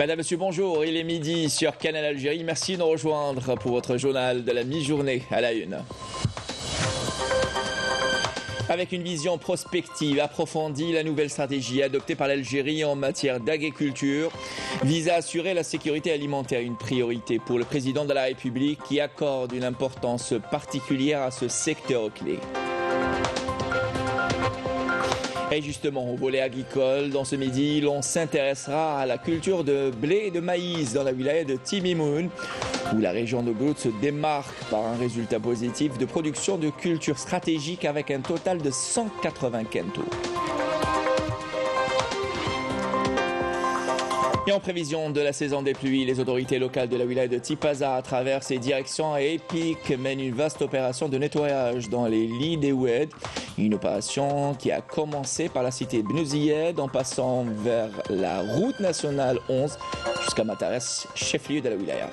Madame, Monsieur, bonjour, il est midi sur Canal Algérie. Merci de nous rejoindre pour votre journal de la mi-journée à la une. Avec une vision prospective approfondie, la nouvelle stratégie adoptée par l'Algérie en matière d'agriculture vise à assurer la sécurité alimentaire, une priorité pour le président de la République qui accorde une importance particulière à ce secteur clé. Et justement, au volet agricole, dans ce midi, l'on s'intéressera à la culture de blé et de maïs dans la wilaya de Timimoun, où la région de Gout se démarque par un résultat positif de production de cultures stratégiques avec un total de 180 quintaux. Et en prévision de la saison des pluies, les autorités locales de la wilaya de Tipaza, à travers ses directions et EPIC, mènent une vaste opération de nettoyage dans les lits des Oued. Une opération qui a commencé par la cité Bnouziyed en passant vers la route nationale 11 jusqu'à Matares, chef-lieu de la wilaya.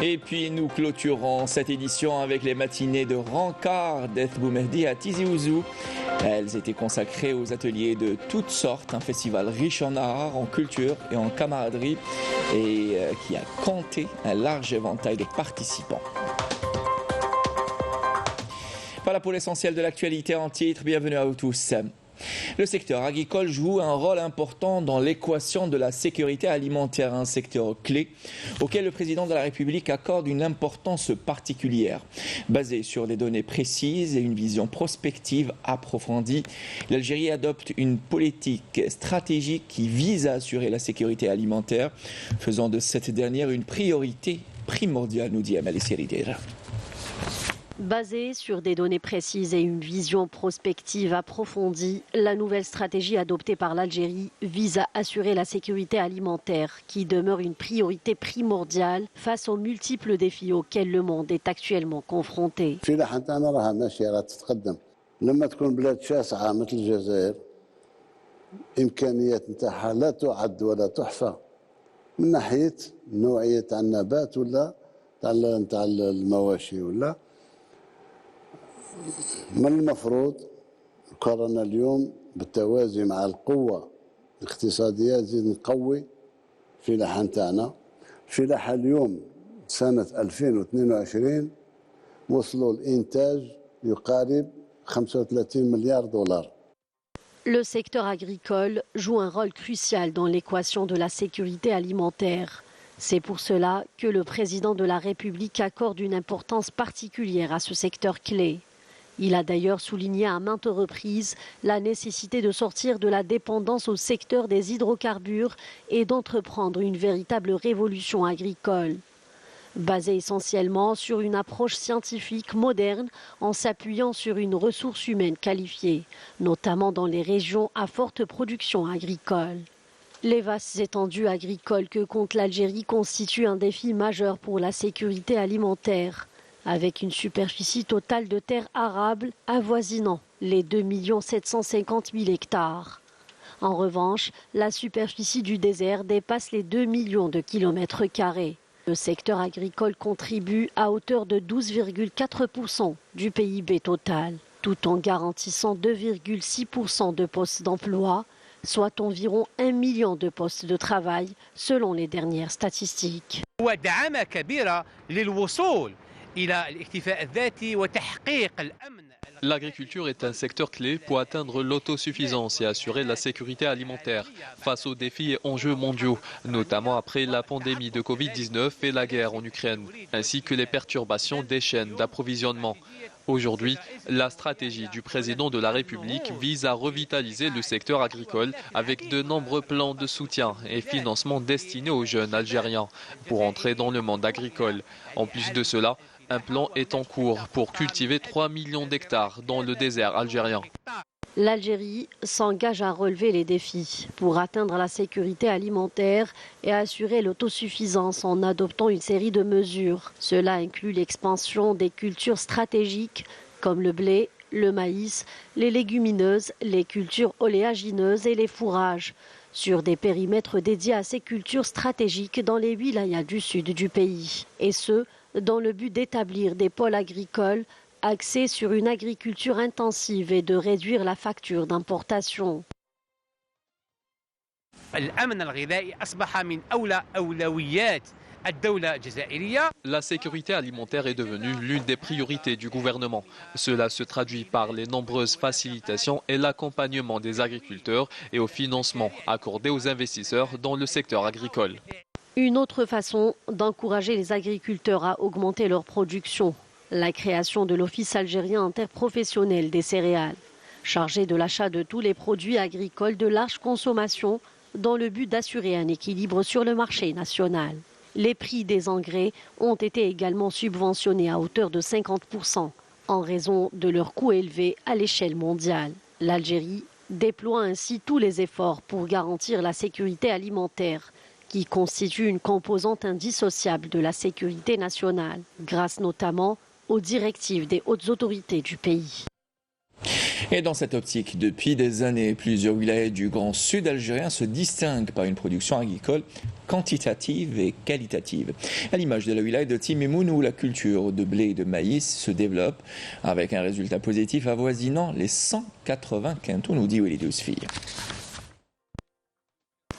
Et puis nous clôturons cette édition avec les matinées de rencard d'Eth Boumehdi à Tizi Ouzou. Elles étaient consacrées aux ateliers de toutes sortes, un festival riche en art, en culture et en camaraderie et qui a compté un large éventail de participants. Voilà pour l'essentiel de l'actualité en titre. Bienvenue à vous tous. Le secteur agricole joue un rôle important dans l'équation de la sécurité alimentaire, un secteur clé auquel le président de la République accorde une importance particulière. Basée sur des données précises et une vision prospective approfondie, l'Algérie adopte une politique stratégique qui vise à assurer la sécurité alimentaire, faisant de cette dernière une priorité primordiale, nous dit Amal Seridera. Basée sur des données précises et une vision prospective approfondie, la nouvelle stratégie adoptée par l'Algérie vise à assurer la sécurité alimentaire, qui demeure une priorité primordiale face aux multiples défis auxquels le monde est actuellement confronté. من المفروض قررنا اليوم بالتوازي مع القوة الاقتصادية نزيد نقوي الفلاحة نتاعنا. الفلاحة اليوم سنة 2022 وصلوا الإنتاج يقارب 35 مليار دولار. Le secteur agricole joue un rôle crucial dans l'équation de la sécurité alimentaire. C'est pour cela que le président de la République accorde une importance particulière à ce secteur clé. Il a d'ailleurs souligné à maintes reprises la nécessité de sortir de la dépendance au secteur des hydrocarbures et d'entreprendre une véritable révolution agricole. Basée essentiellement sur une approche scientifique moderne en s'appuyant sur une ressource humaine qualifiée, notamment dans les régions à forte production agricole. Les vastes étendues agricoles que compte l'Algérie constituent un défi majeur pour la sécurité alimentaire, avec une superficie totale de terres arables avoisinant les 2 750 000 hectares. En revanche, la superficie du désert dépasse les 2 millions de kilomètres carrés. Le secteur agricole contribue à hauteur de 12,4% du PIB total, tout en garantissant 2,6% de postes d'emploi, soit environ 1 million de postes de travail selon les dernières statistiques. L'agriculture est un secteur clé pour atteindre l'autosuffisance et assurer la sécurité alimentaire face aux défis et enjeux mondiaux, notamment après la pandémie de Covid-19 et la guerre en Ukraine, ainsi que les perturbations des chaînes d'approvisionnement. Aujourd'hui, la stratégie du président de la République vise à revitaliser le secteur agricole avec de nombreux plans de soutien et financement destinés aux jeunes Algériens pour entrer dans le monde agricole. En plus de cela, un plan est en cours pour cultiver 3 millions d'hectares dans le désert algérien. L'Algérie s'engage à relever les défis pour atteindre la sécurité alimentaire et assurer l'autosuffisance en adoptant une série de mesures. Cela inclut l'expansion des cultures stratégiques comme le blé, le maïs, les légumineuses, les cultures oléagineuses et les fourrages, sur des périmètres dédiés à ces cultures stratégiques dans les wilayas du sud du pays. Et ce, dans le but d'établir des pôles agricoles axée sur une agriculture intensive et de réduire la facture d'importation. La sécurité alimentaire est devenue l'une des priorités du gouvernement. Cela se traduit par les nombreuses facilitations et l'accompagnement des agriculteurs et au financement accordé aux investisseurs dans le secteur agricole. Une autre façon d'encourager les agriculteurs à augmenter leur production, la création de l'Office algérien interprofessionnel des céréales, chargé de l'achat de tous les produits agricoles de large consommation dans le but d'assurer un équilibre sur le marché national. Les prix des engrais ont été également subventionnés à hauteur de 50% en raison de leur coût élevé à l'échelle mondiale. L'Algérie déploie ainsi tous les efforts pour garantir la sécurité alimentaire, qui constitue une composante indissociable de la sécurité nationale, grâce notamment aux directives des hautes autorités du pays. Et dans cette optique, depuis des années, plusieurs wilayas du Grand Sud algérien se distinguent par une production agricole quantitative et qualitative. À l'image de la wilaya de Timimoun où la culture de blé et de maïs se développe avec un résultat positif avoisinant les 180 quintaux, nous dit Walid Ousfi.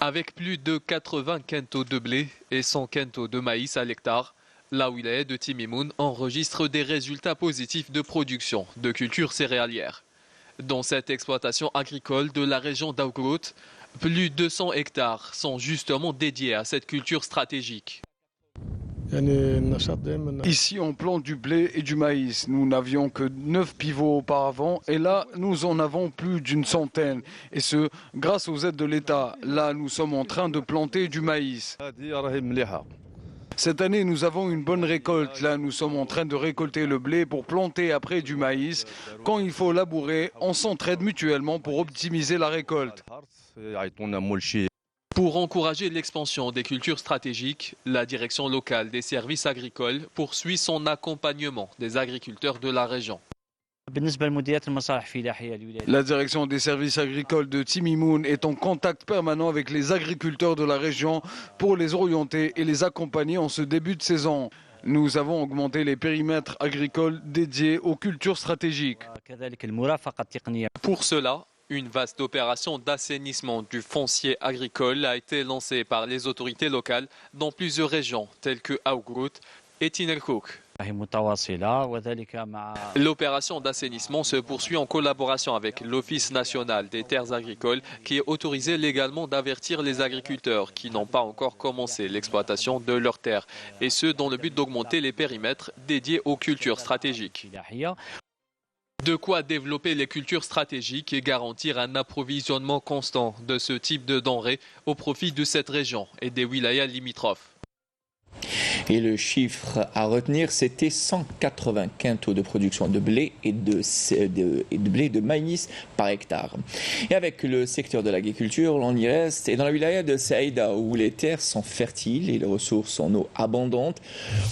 Avec plus de 80 quintaux de blé et 100 quintaux de maïs à l'hectare, la wilaya de Timimoun enregistre des résultats positifs de production de cultures céréalières. Dans cette exploitation agricole de la région d'Aougrout, plus de 200 hectares sont justement dédiés à cette culture stratégique. Ici, on plante du blé et du maïs. Nous n'avions que 9 pivots auparavant et là, nous en avons plus d'une centaine. Et ce, grâce aux aides de l'État. Là, nous sommes en train de planter du maïs. Cette année, nous avons une bonne récolte. Là, nous sommes en train de récolter le blé pour planter après du maïs. Quand il faut labourer, on s'entraide mutuellement pour optimiser la récolte. Pour encourager l'expansion des cultures stratégiques, la direction locale des services agricoles poursuit son accompagnement des agriculteurs de la région. La direction des services agricoles de Timimoun est en contact permanent avec les agriculteurs de la région pour les orienter et les accompagner en ce début de saison. Nous avons augmenté les périmètres agricoles dédiés aux cultures stratégiques. Pour cela, une vaste opération d'assainissement du foncier agricole a été lancée par les autorités locales dans plusieurs régions telles que Aougrout et Tinelkouk. L'opération d'assainissement se poursuit en collaboration avec l'Office national des terres agricoles qui est autorisé légalement d'avertir les agriculteurs qui n'ont pas encore commencé l'exploitation de leurs terres, et ce dans le but d'augmenter les périmètres dédiés aux cultures stratégiques. De quoi développer les cultures stratégiques et garantir un approvisionnement constant de ce type de denrées au profit de cette région et des wilayas limitrophes. Et le chiffre à retenir, c'était 180 quintaux de production de blé et de maïs par hectare. Et avec le secteur de l'agriculture, l'on y reste. Et dans la wilaya de Saïda, où les terres sont fertiles et les ressources en eau abondantes,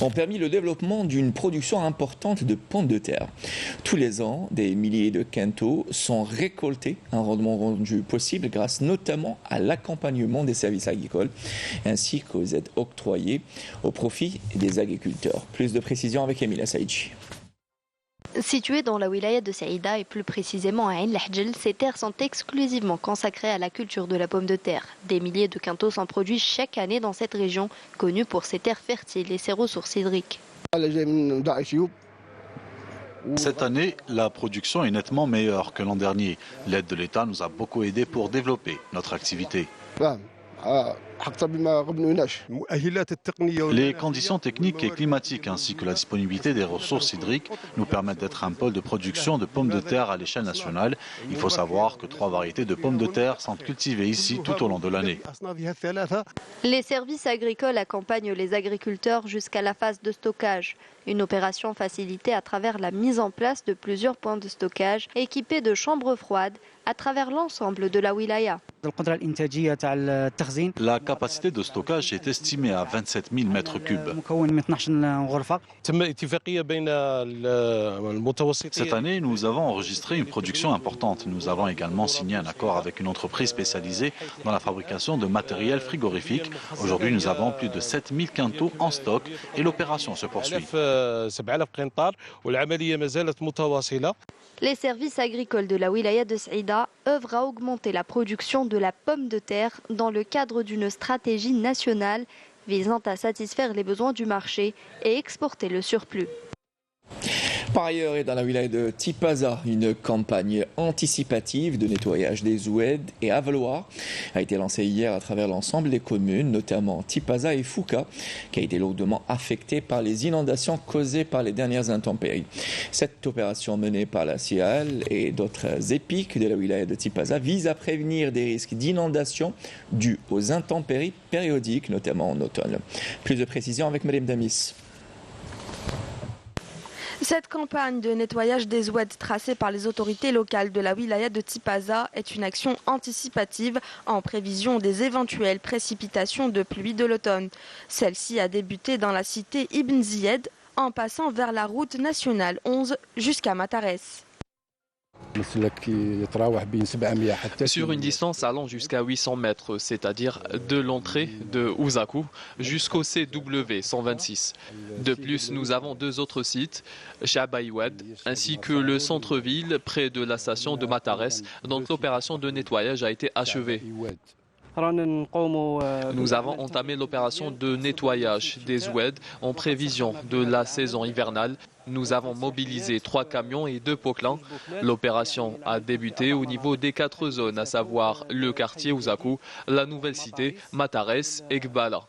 ont permis le développement d'une production importante de pommes de terre. Tous les ans, des milliers de quintaux sont récoltés, un rendement rendu possible grâce notamment à l'accompagnement des services agricoles, ainsi qu'aux aides octroyées au profit des agriculteurs. Plus de précisions avec Emile Saïdji. Située dans la wilaya de Saïda et plus précisément à Ain Lahjel, ces terres sont exclusivement consacrées à la culture de la pomme de terre. Des milliers de quintaux sont produits chaque année dans cette région, connue pour ses terres fertiles et ses ressources hydriques. Cette année, la production est nettement meilleure que l'an dernier. L'aide de l'État nous a beaucoup aidés pour développer notre activité. Les conditions techniques et climatiques ainsi que la disponibilité des ressources hydriques nous permettent d'être un pôle de production de pommes de terre à l'échelle nationale. Il faut savoir que 3 variétés de pommes de terre sont cultivées ici tout au long de l'année. Les services agricoles accompagnent les agriculteurs jusqu'à la phase de stockage. Une opération facilitée à travers la mise en place de plusieurs points de stockage équipés de chambres froides à travers l'ensemble de la wilaya. La capacité de stockage est estimée à 27 000 mètres cubes. Cette année, nous avons enregistré une production importante. Nous avons également signé un accord avec une entreprise spécialisée dans la fabrication de matériel frigorifique. Aujourd'hui, nous avons plus de 7 000 quintaux en stock et l'opération se poursuit. Les services agricoles de la wilaya de Saïda œuvrent à augmenter la production de la pomme de terre dans le cadre d'une stratégie nationale visant à satisfaire les besoins du marché et exporter le surplus. Par ailleurs, et dans la wilaya de Tipaza, une campagne anticipative de nettoyage des oueds et avaloirs a été lancée hier à travers l'ensemble des communes, notamment Tipaza et Fouka, qui a été lourdement affectée par les inondations causées par les dernières intempéries. Cette opération menée par la CIAL et d'autres EPIC de la wilaya de Tipaza vise à prévenir des risques d'inondation dus aux intempéries périodiques, notamment en automne. Plus de précisions avec Mme Damis. Cette campagne de nettoyage des oueds tracée par les autorités locales de la wilaya de Tipaza est une action anticipative en prévision des éventuelles précipitations de pluie de l'automne. Celle-ci a débuté dans la cité Ibn Ziyed en passant vers la route nationale 11 jusqu'à Matares. Sur une distance allant jusqu'à 800 mètres, c'est-à-dire de l'entrée de Ouzakou jusqu'au CW 126. De plus, nous avons deux autres sites, Chabaïoued, ainsi que le centre-ville près de la station de Matares, dont l'opération de nettoyage a été achevée. Nous avons entamé l'opération de nettoyage des oueds en prévision de la saison hivernale. Nous avons mobilisé 3 camions et 2 poclins. L'opération a débuté au niveau des 4 zones, à savoir le quartier Ouzakou, la nouvelle cité, Matares et Gbala.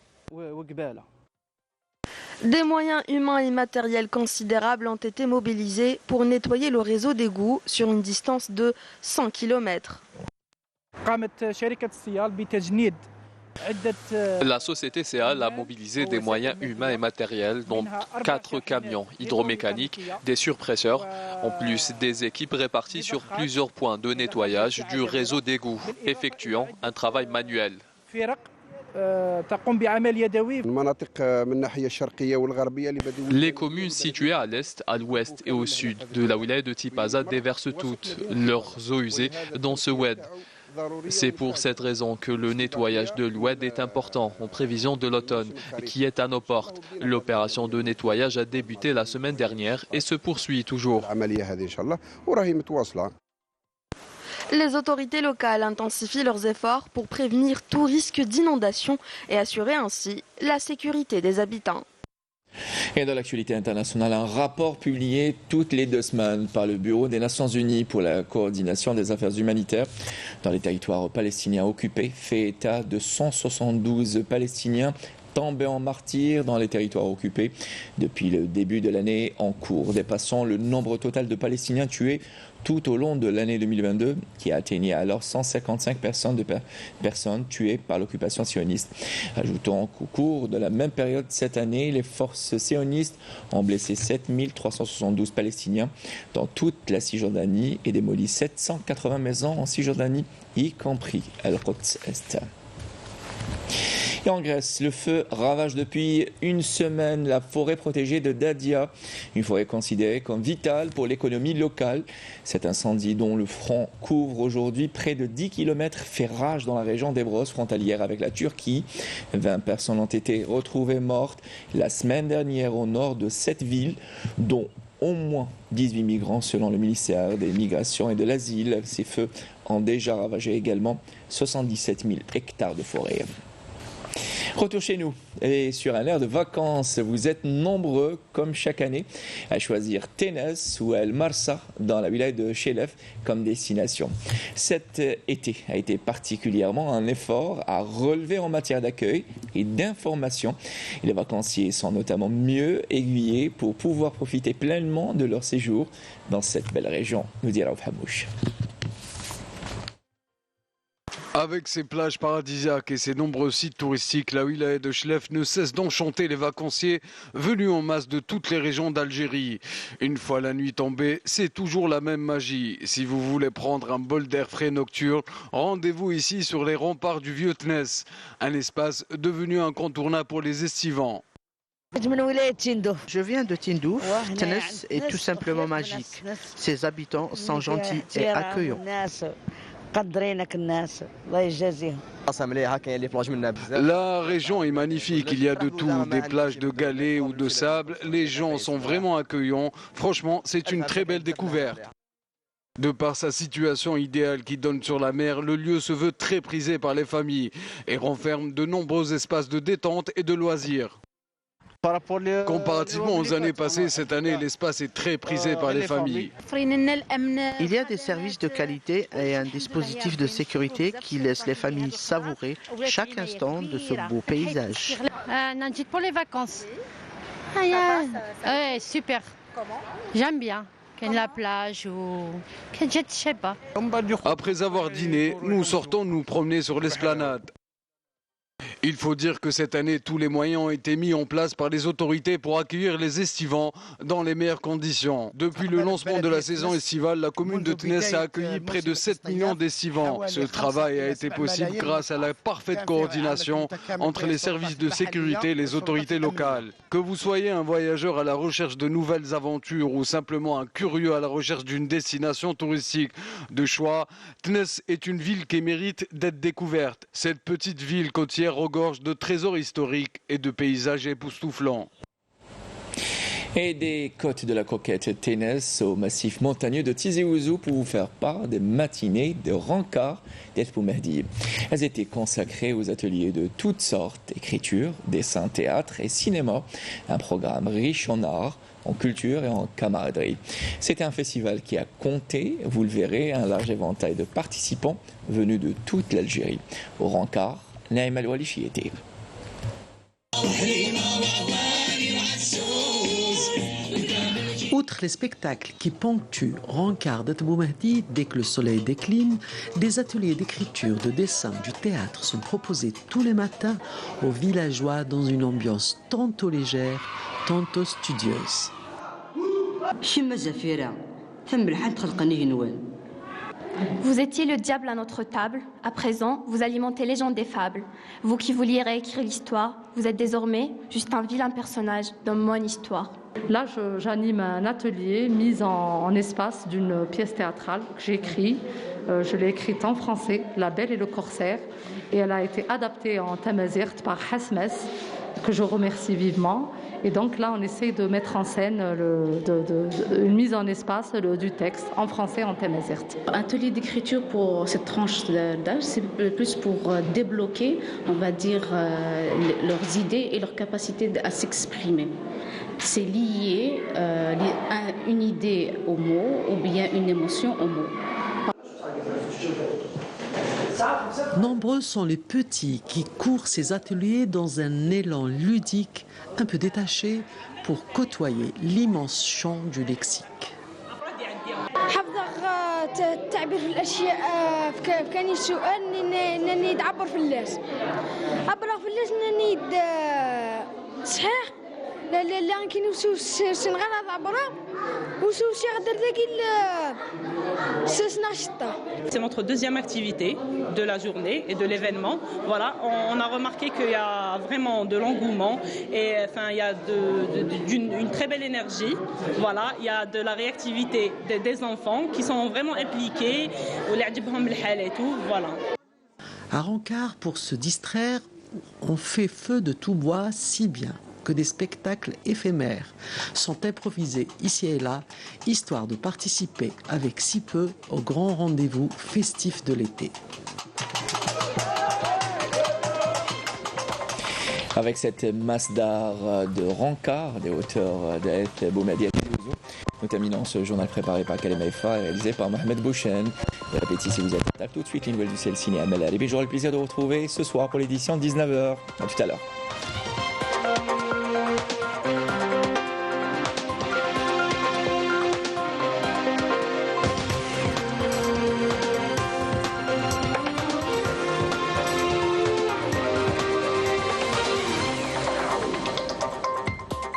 Des moyens humains et matériels considérables ont été mobilisés pour nettoyer le réseau d'égouts sur une distance de 100 km. La société CIAL a mobilisé des moyens humains et matériels, dont 4 camions hydromécaniques, des surpresseurs, en plus des équipes réparties sur plusieurs points de nettoyage du réseau d'égouts, effectuant un travail manuel. Les communes situées à l'est, à l'ouest et au sud de la wilaya de Tipaza déversent toutes leurs eaux usées dans ce oued. C'est pour cette raison que le nettoyage de l'oued est important en prévision de l'automne qui est à nos portes. L'opération de nettoyage a débuté la semaine dernière et se poursuit toujours. Les autorités locales intensifient leurs efforts pour prévenir tout risque d'inondation et assurer ainsi la sécurité des habitants. Et dans l'actualité internationale, un rapport publié toutes les 2 semaines par le Bureau des Nations Unies pour la coordination des affaires humanitaires dans les territoires palestiniens occupés fait état de 172 Palestiniens tombés en martyrs dans les territoires occupés depuis le début de l'année en cours, dépassant le nombre total de Palestiniens tués tout au long de l'année 2022, qui atteignait alors 155 personnes tuées par l'occupation sioniste. Ajoutons qu'au cours de la même période cette année, les forces sionistes ont blessé 7372 Palestiniens dans toute la Cisjordanie et démoli 780 maisons en Cisjordanie, y compris Al-Quds Est. Et en Grèce, le feu ravage depuis une semaine la forêt protégée de Dadia, une forêt considérée comme vitale pour l'économie locale. Cet incendie dont le front couvre aujourd'hui près de 10 km fait rage dans la région d'Ebros, frontalière avec la Turquie. 20 personnes ont été retrouvées mortes la semaine dernière au nord de cette ville, dont au moins 18 migrants selon le ministère des Migrations et de l'Asile. Ces feux ont déjà ravagé également 77 000 hectares de forêt. Retour chez nous et sur un air de vacances, vous êtes nombreux comme chaque année à choisir Ténès ou El Marsa dans la wilaya de Chelef comme destination. Cet été a été particulièrement un effort à relever en matière d'accueil et d'information. Les vacanciers sont notamment mieux aiguillés pour pouvoir profiter pleinement de leur séjour dans cette belle région, nous dit Raouf Hamouche. Avec ses plages paradisiaques et ses nombreux sites touristiques, la wilaya de Chlef ne cesse d'enchanter les vacanciers venus en masse de toutes les régions d'Algérie. Une fois la nuit tombée, c'est toujours la même magie. Si vous voulez prendre un bol d'air frais nocturne, rendez-vous ici sur les remparts du vieux Tness, un espace devenu incontournable pour les estivants. Je viens de Tindouf. Tness est tout simplement magique. Ses habitants sont gentils et accueillants. La région est magnifique, il y a de tout, des plages de galets ou de sable. Les gens sont vraiment accueillants. Franchement, c'est une très belle découverte. De par sa situation idéale qui donne sur la mer, le lieu se veut très prisé par les familles et renferme de nombreux espaces de détente et de loisirs. Comparativement aux années passées, cette année, l'espace est très prisé par les familles. Il y a des services de qualité et un dispositif de sécurité qui laisse les familles savourer chaque instant de ce beau paysage. Pour les vacances. Ouais, super. J'aime bien. La plage ou je sais pas. Après avoir dîné, nous sortons nous promener sur l'esplanade. Il faut dire que cette année, tous les moyens ont été mis en place par les autorités pour accueillir les estivants dans les meilleures conditions. Depuis le lancement de la saison estivale, la commune de Tness a accueilli près de 7 millions d'estivants. Ce travail a été possible grâce à la parfaite coordination entre les services de sécurité et les autorités locales. Que vous soyez un voyageur à la recherche de nouvelles aventures ou simplement un curieux à la recherche d'une destination touristique de choix, Tness est une ville qui mérite d'être découverte. Cette petite ville côtière regorge de trésors historiques et de paysages époustouflants. Et des côtes de la coquette Ténès au massif montagneux de Tizi Ouzou pour vous faire part des matinées de rencard d'Etbou-Mehdi. Elles étaient consacrées aux ateliers de toutes sortes, écriture, dessin, théâtre et cinéma. Un programme riche en art, en culture et en camaraderie. C'était un festival qui a compté, vous le verrez, un large éventail de participants venus de toute l'Algérie. Au rencard, Naïm El-Walichi était. Outre les spectacles qui ponctuent Rencard d'Etbou-Mehdi dès que le soleil décline, des ateliers d'écriture, de dessin, du théâtre sont proposés tous les matins aux villageois dans une ambiance tantôt légère, tantôt studieuse. Vous étiez le diable à notre table. À présent, vous alimentez les gens des fables. Vous qui vouliez réécrire l'histoire, vous êtes désormais juste un vilain personnage dans mon histoire. Là, j'anime un atelier mis en espace d'une pièce théâtrale que j'ai écrite. Je l'ai écrite en français, La Belle et le Corsaire. Et elle a été adaptée en tamazirt par Hasmes, que je remercie vivement. Et donc là, on essaie de mettre en scène une mise en espace du texte en français en tamazirt. Atelier d'écriture pour cette tranche d'âge, c'est plus pour débloquer, on va dire, leurs idées et leur capacité à s'exprimer. C'est lié une idée au mot ou bien une émotion au mot. Nombreux sont les petits qui courent ces ateliers dans un élan ludique, un peu détaché, pour côtoyer l'immense champ du lexique. التعبير في الاشياء كان السؤال انني نعبر في اللاس عبر في اللاس انني صحيح لا كاين وسو سنغال عبره وسو شي غدر C'est notre deuxième activité de la journée et de l'événement. Voilà, on a remarqué qu'il y a vraiment de l'engouement et il y a une très belle énergie. Voilà, il y a de la réactivité des enfants qui sont vraiment impliqués et tout. Voilà. À Rencard, pour se distraire, on fait feu de tout bois si bien que des spectacles éphémères sont improvisés ici et là, histoire de participer avec si peu au grand rendez-vous festif de l'été. Avec cette masse d'art de Rencard, des hauteurs d'Etbou-Mehdi, nous terminons ce journal préparé par Kalem Haïfa et réalisé par Mohamed Bouchen. Je répète, si vous êtes en tout de suite, les nouvelles du ciel ciné à Mel Alibi. J'aurai le plaisir de vous retrouver ce soir pour l'édition 19h. À tout à l'heure.